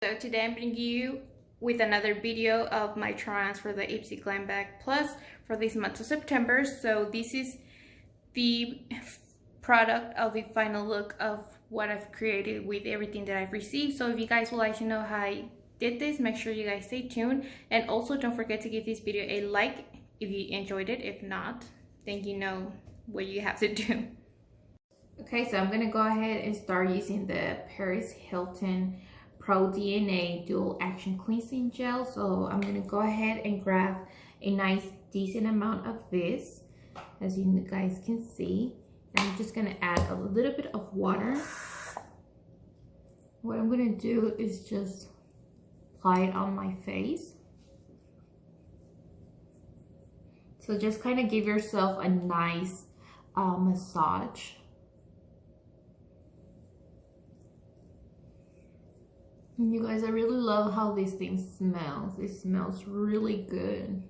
So today I'm bringing you with another video of my try-ons for the Ipsy Glam Bag Plus for this month of September. So this is the product of the final look of what I've created with everything that I've received. So if you guys would like to know how I did this, make sure you guys stay tuned. And also don't forget to give this video a like if you enjoyed it. If not, then you know what you have to do. Okay, so I'm gonna go ahead and start using the Paris Hilton Pro DNA Dual Action Cleansing Gel. So I'm gonna go ahead and grab a nice decent amount of this, as you guys can see. And I'm just gonna add a little bit of water. What I'm gonna do is just apply it on my face. So just kind of give yourself a nice massage. And you guys, I really love how this thing smells. It smells really good.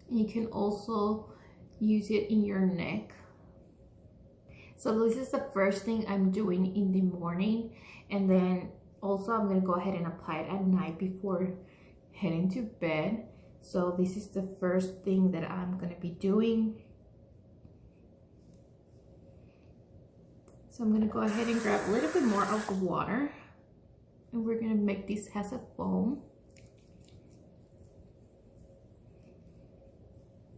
And you can also use it in your neck. So this is the first thing I'm doing in the morning. And then also I'm gonna go ahead and apply it at night before heading to bed. So this is the first thing that I'm gonna be doing. So I'm gonna go ahead and grab a little bit more of the water, and we're gonna make this as a foam.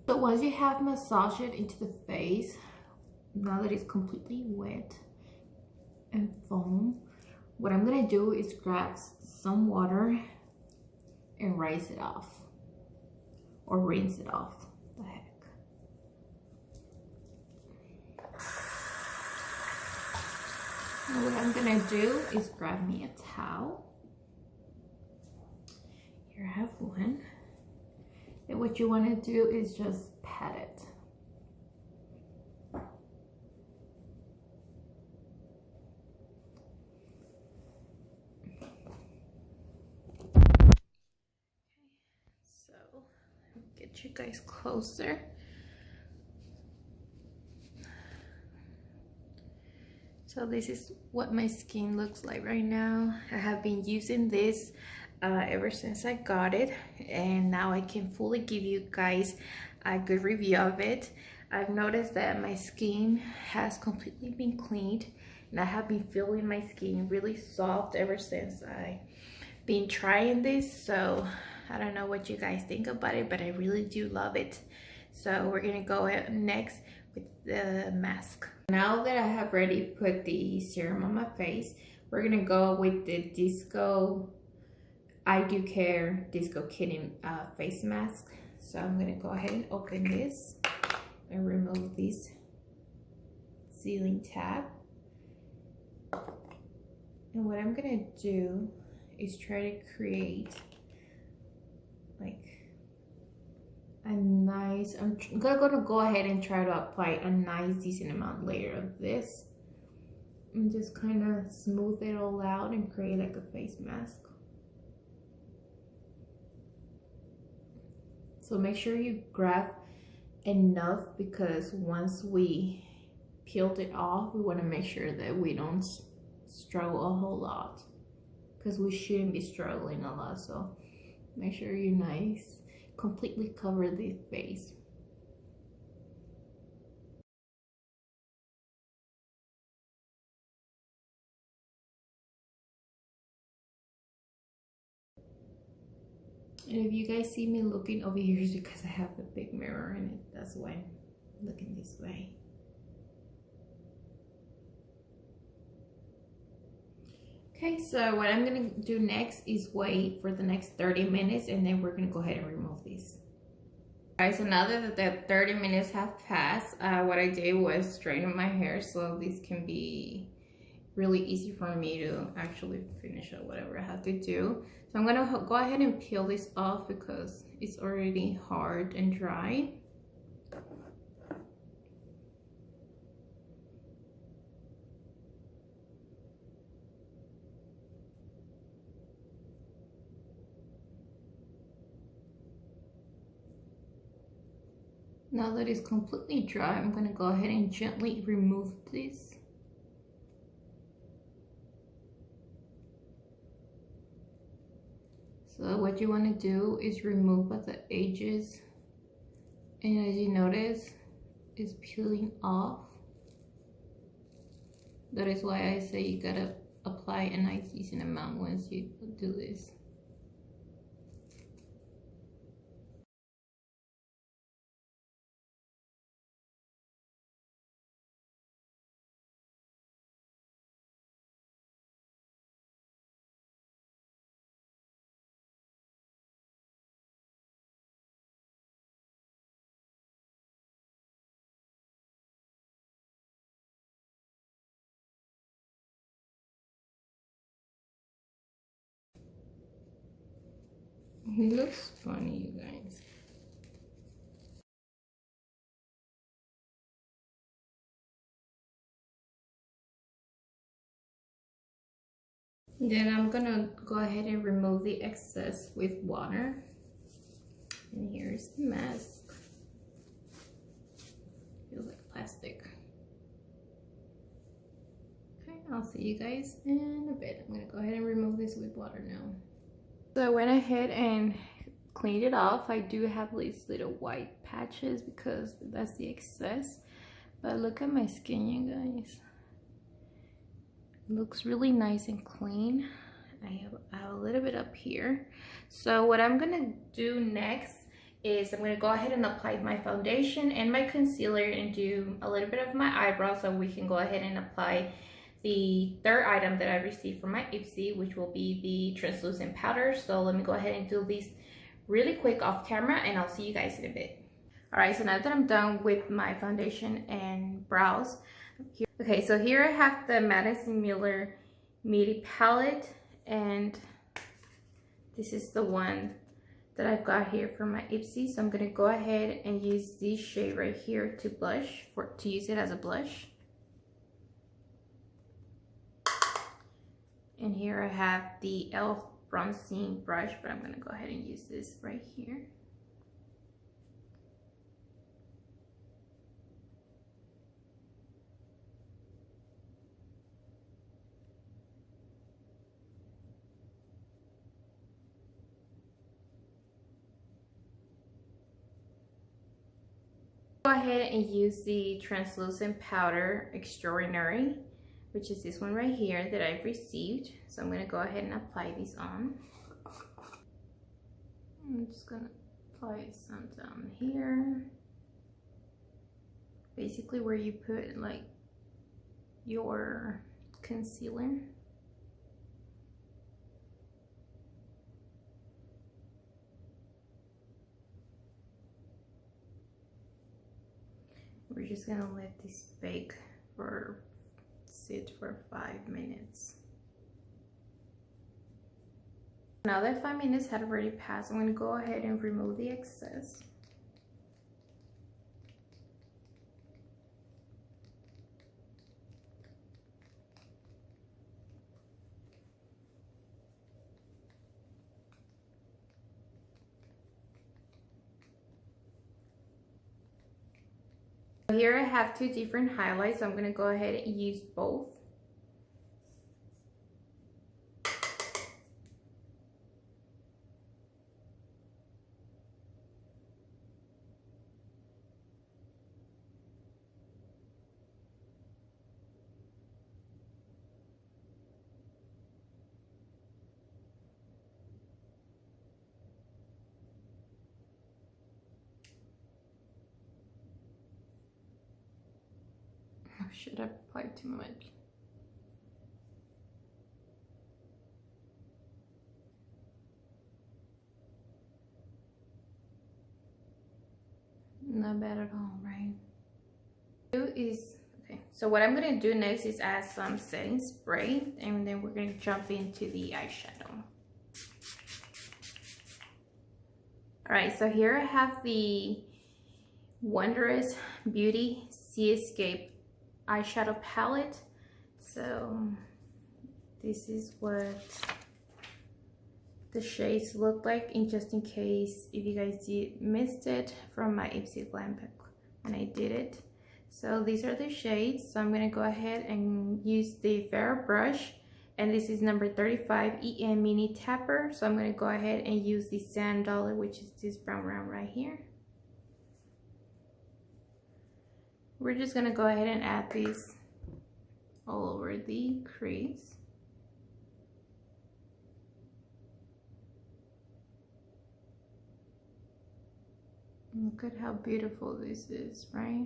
So once you have massaged it into the face, now that it's completely wet and foam, what I'm gonna do is grab some water and rinse it off, or rinse it off. The heck. Now what I'm gonna do is grab me a towel. Here I have one. And what you wanna do is just pat it. So, get you guys closer. So this is what my skin looks like right now. I have been using this ever since I got it, and now I can fully give you guys a good review of it. I've noticed that my skin has completely been cleaned, and I have been feeling my skin really soft ever since I've been trying this. So I don't know what you guys think about it, but I really do love it. So we're gonna go next with the mask. Now that I have already put the serum on my face, we're gonna go with the Disco I Do Care Disco Kitten face mask. So I'm gonna go ahead and open this and remove this sealing tab. And what I'm gonna do is try to create like a nice, I'm gonna go ahead and try to apply a nice decent amount layer of this and just kind of smooth it all out and create like a face mask. So make sure you grab enough, because once we peeled it off, we want to make sure that we don't struggle a whole lot, because we shouldn't be struggling a lot. So make sure you completely cover the face. And if you guys see me looking over here, it's because I have a big mirror in it. That's why I'm looking this way. Okay, so what I'm gonna do next is wait for the next 30 minutes, and then we're gonna go ahead and remove these. Alright, so now that the 30 minutes have passed, what I did was straighten my hair, so this can be really easy for me to actually finish up whatever I have to do. So I'm gonna go ahead and peel this off because it's already hard and dry. Now that it's completely dry, I'm going to go ahead and gently remove this. So what you want to do is remove at the edges, and as you notice, it's peeling off. That is why I say you gotta apply a nice decent amount once you do this. He looks funny, you guys. Then I'm gonna go ahead and remove the excess with water. And here's the mask. Feels like plastic. Okay, I'll see you guys in a bit. I'm gonna go ahead and remove this with water now. So I went ahead and cleaned it off. I do have these little white patches because that's the excess. But look at my skin, you guys. It looks really nice and clean. I have a little bit up here. So what I'm gonna do next is I'm gonna go ahead and apply my foundation and my concealer and do a little bit of my eyebrows, so we can go ahead and apply the third item that I received from my Ipsy, which will be the translucent powder. So let me go ahead and do these really quick off camera, and I'll see you guys in a bit. All right, so now that I'm done with my foundation and brows, okay, so here I have the Madison Miller Meaty palette, and this is the one that I've got here from my Ipsy. So I'm gonna go ahead and use this shade right here to blush, to use it as a blush. And here I have the e.l.f. bronzing brush, but I'm gonna go ahead and use this right here. Go ahead and use the translucent powder Extraordinary, which is this one right here that I've received. So I'm gonna go ahead and apply these on. I'm just gonna apply some down here. Basically where you put like your concealer. We're just gonna let this bake sit for 5 minutes. Now that 5 minutes had already passed, I'm gonna go ahead and remove the excess. Here I have two different highlights, so I'm gonna go ahead and use both. Should have applied too much. Not bad at all, right? Okay, so what I'm gonna do next is add some setting spray, and then we're gonna jump into the eyeshadow. All right, so here I have the Wondrous Beauty Seascape eyeshadow palette. So this is what the shades look like, and just in case if you guys missed it from my Ipsy Glam Pack and I did it. So these are the shades. So I'm gonna go ahead and use the Fair brush, and this is number 35 EM Mini Tapper. So I'm gonna go ahead and use the Sand Dollar, which is this brown round right here. We're just gonna go ahead and add these all over the crease. Look at how beautiful this is, right?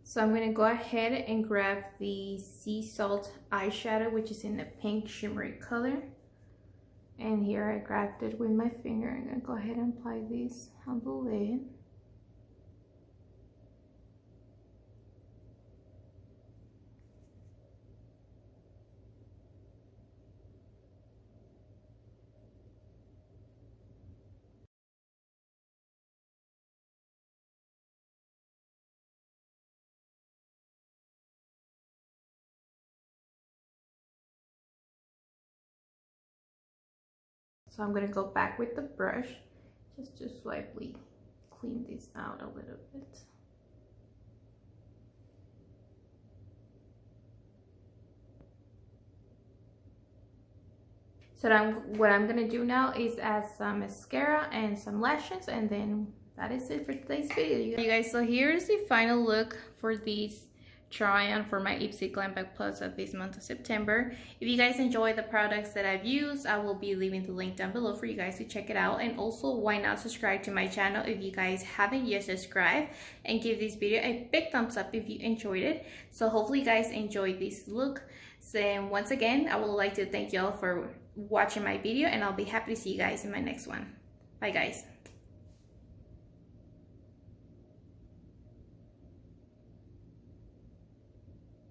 So I'm going to go ahead and grab the Sea Salt eyeshadow, which is in the pink shimmery color. And here I grabbed it with my finger. I'm going to go ahead and apply this on the lid. So I'm going to go back with the brush just to slightly clean this out a little bit. So what I'm going to do now is add some mascara and some lashes, and then that is it for today's video. You guys, so here's the final look for these try on for my Ipsy Glam Bag Plus of this month of September. If you guys enjoy the products that I've used, I will be leaving the link down below for you guys to check it out. And also, why not subscribe to my channel if you guys haven't yet subscribed, and give this video a big thumbs up if you enjoyed it. So hopefully you guys enjoyed this look. So once again, I would like to thank y'all for watching my video, and I'll be happy to see you guys in my next one. Bye guys.